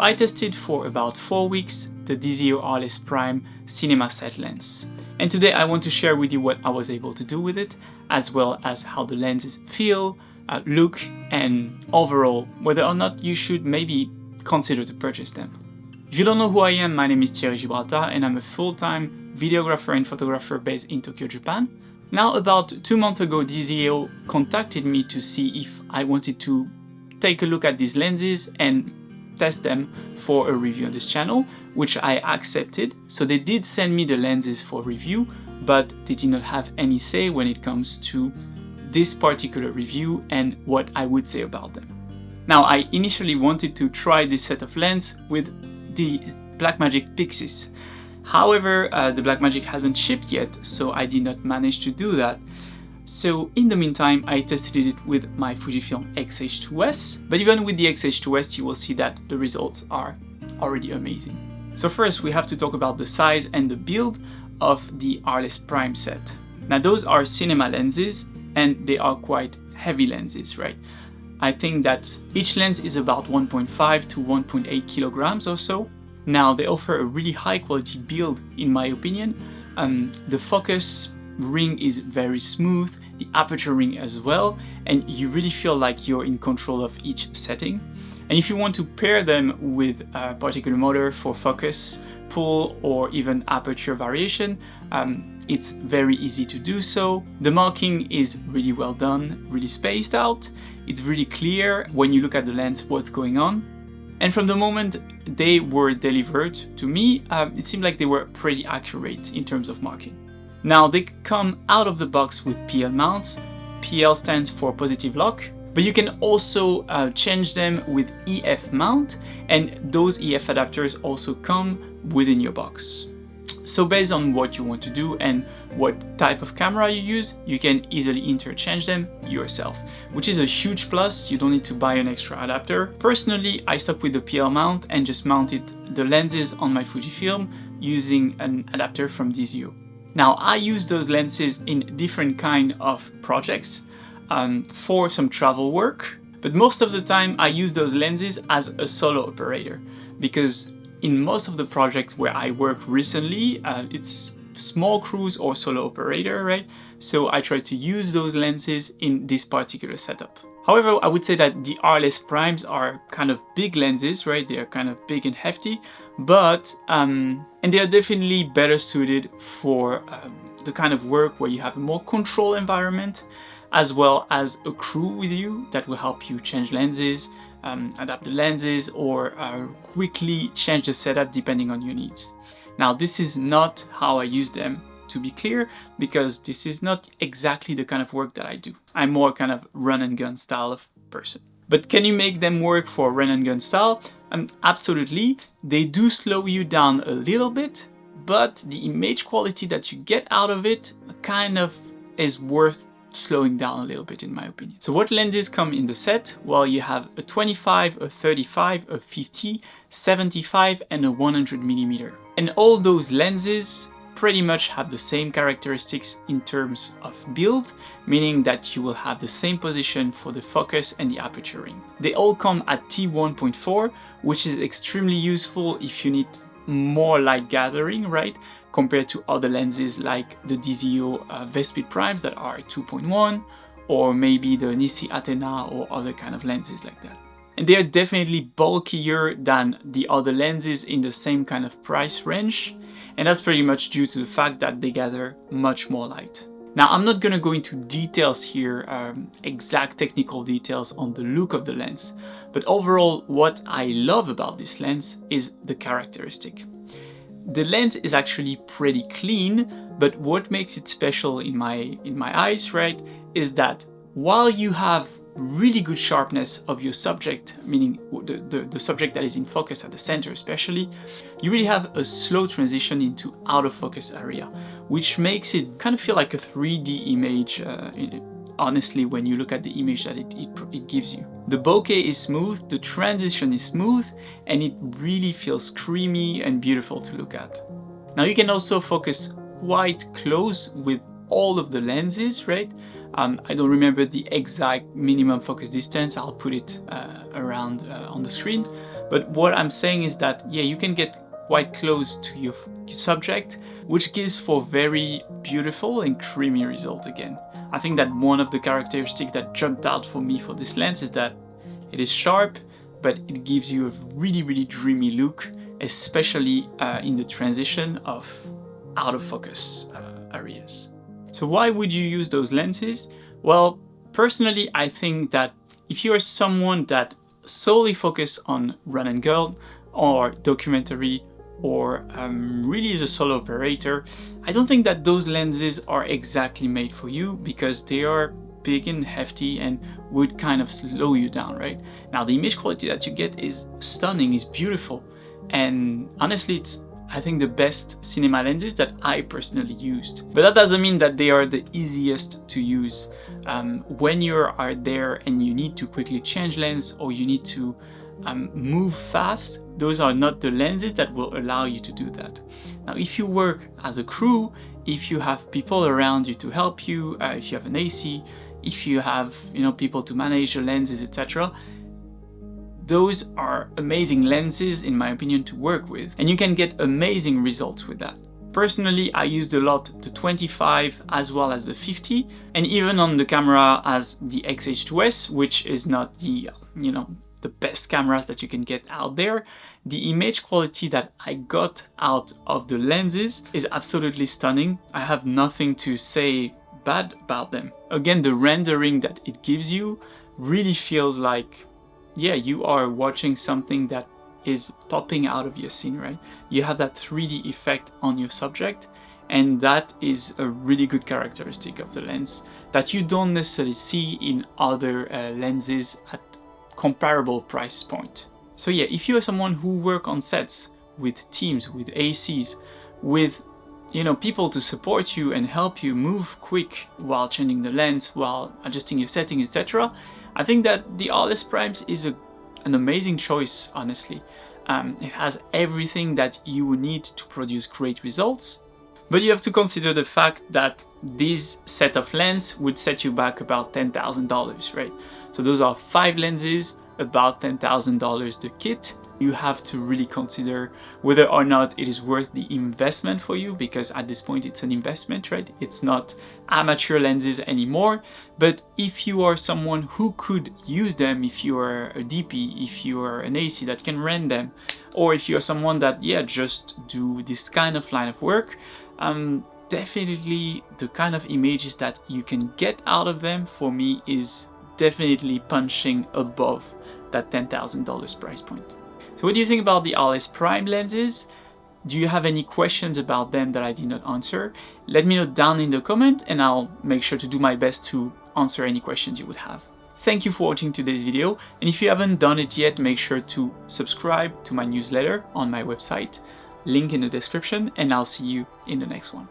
So I tested for about 4 weeks the DZO Arles Prime Cinema Set lens. And today I want to share with you what I was able to do with it, as well as how the lenses feel, look, and overall whether or not you should maybe consider to purchase them. If you don't know who I am, my name is Thierry Gibraltar and I'm a full-time videographer and photographer based in Tokyo, Japan. Now about 2 months ago, DZO contacted me to see if I wanted to take a look at these lenses and test them for a review on this channel, which I accepted. So they did send me the lenses for review, but they did not have any say when it comes to this particular review and what I would say about them. Now I initially wanted to try this set of lenses with the Blackmagic Pixis. However, the Blackmagic hasn't shipped yet, so I did not manage to do that. So in the meantime, I tested it with my Fujifilm X-H2S, but even with the X-H2S, you will see that the results are already amazing. So first, we have to talk about the size and the build of the Arles Prime set. Now those are cinema lenses, and they are quite heavy lenses, right? I think that each lens is about 1.5 to 1.8 kilograms or so. Now they offer a really high quality build in my opinion. The focus ring is very smooth, the aperture ring as well, and you really feel like you're in control of each setting. And if you want to pair them with a particular motor for focus, pull, or even aperture variation, it's very easy to do so. The marking is really well done, really spaced out. It's really clear when you look at the lens what's going on. And from the moment they were delivered to me, it seemed like they were pretty accurate in terms of marking. Now they come out of the box with PL mounts. PL stands for positive lock, but you can also change them with EF mount, and those EF adapters also come within your box. So based on what you want to do and what type of camera you use, you can easily interchange them yourself, which is a huge plus. You don't need to buy an extra adapter. Personally, I stuck with the PL mount and just mounted the lenses on my Fujifilm using an adapter from DZO. Now I use those lenses in different kind of projects for some travel work, but most of the time I use those lenses as a solo operator, because in most of the projects where I work recently, it's small crews or solo operator, right? So I try to use those lenses in this particular setup. However, I would say that the Arles Primes are kind of big lenses, right? They are kind of big and hefty, but and they are definitely better suited for the kind of work where you have a more controlled environment, as well as a crew with you that will help you change lenses, adapt the lenses, or quickly change the setup depending on your needs. Now this is not how I use them, to be clear, because this is not exactly the kind of work that I do. I'm more kind of run and gun style of person. But can you make them work for run and gun style? Absolutely. They do slow you down a little bit, but the image quality that you get out of it kind of is worth slowing down a little bit in my opinion. So what lenses come in the set? Well, you have a 25, a 35, a 50, 75 and a 100mm. And all those lenses pretty much have the same characteristics in terms of build, meaning that you will have the same position for the focus and the aperture ring. They all come at t1.4, which is extremely useful if you need more light gathering, right? Compared to other lenses like the DZO Vespid Primes that are 2.1, or maybe the Nissi Athena or other kind of lenses like that. And they are definitely bulkier than the other lenses in the same kind of price range, and that's pretty much due to the fact that they gather much more light. Now I'm not gonna go into details here, exact technical details on the look of the lens, but overall what I love about this lens is the characteristic. The lens is actually pretty clean, but what makes it special in my eyes, right, is that while you have really good sharpness of your subject, meaning the subject that is in focus at the center especially, you really have a slow transition into out of focus area, which makes it kind of feel like a 3D image, honestly, when you look at the image that it gives you. The bokeh is smooth, the transition is smooth, and it really feels creamy and beautiful to look at. Now you can also focus quite close with all of the lenses, right? I don't remember the exact minimum focus distance, I'll put it around on the screen, But what I'm saying is that, yeah, you can get quite close to your subject, which gives for very beautiful and creamy result again. I think that one of the characteristics that jumped out for me for this lens is that it is sharp, but it gives you a really, really dreamy look, especially in the transition of out of focus areas. So why would you use those lenses? Well, personally, I think that if you are someone that solely focus on run and gun or documentary or really is a solo operator, I don't think that those lenses are exactly made for you, because they are big and hefty and would kind of slow you down, right? Now, the image quality that you get is stunning, is beautiful, and honestly, it's, I think, the best cinema lenses that I personally used. But that doesn't mean that they are the easiest to use. When you are there and you need to quickly change lens, or you need to move fast, those are not the lenses that will allow you to do that. Now, if you work as a crew, if you have people around you to help you, if you have an AC, if you have, you know, people to manage the lenses, etc., those are amazing lenses, in my opinion, to work with, and you can get amazing results with that. Personally, I used a lot the 25 as well as the 50, and even on the camera as the X-H2S, which is not the, you know, the best cameras that you can get out there. The image quality that I got out of the lenses is absolutely stunning. I have nothing to say bad about them. Again, the rendering that it gives you really feels like, yeah, you are watching something that is popping out of your scene, right? You have that 3D effect on your subject, and that is a really good characteristic of the lens that you don't necessarily see in other lenses at comparable price point. So yeah, if you are someone who work on sets with teams, with ACs, with, you know, people to support you and help you move quick while changing the lens, while adjusting your setting, etc., I think that the Arles Primes is an amazing choice, honestly. It has everything that you would need to produce great results, but you have to consider the fact that this set of lenses would set you back about $10,000, right? So those are 5 lenses, about $10,000 the kit. You have to really consider whether or not it is worth the investment for you, because at this point it's an investment, right? It's not amateur lenses anymore. But if you are someone who could use them, if you are a DP, if you are an AC that can rent them, or if you're someone that, yeah, just do this kind of line of work, definitely the kind of images that you can get out of them, for me, is definitely punching above that $10,000 price point. So what do you think about the Arles Prime lenses? Do you have any questions about them that I did not answer? Let me know down in the comment, and I'll make sure to do my best to answer any questions you would have. Thank you for watching today's video, and if you haven't done it yet, make sure to subscribe to my newsletter on my website, link in the description, and I'll see you in the next one.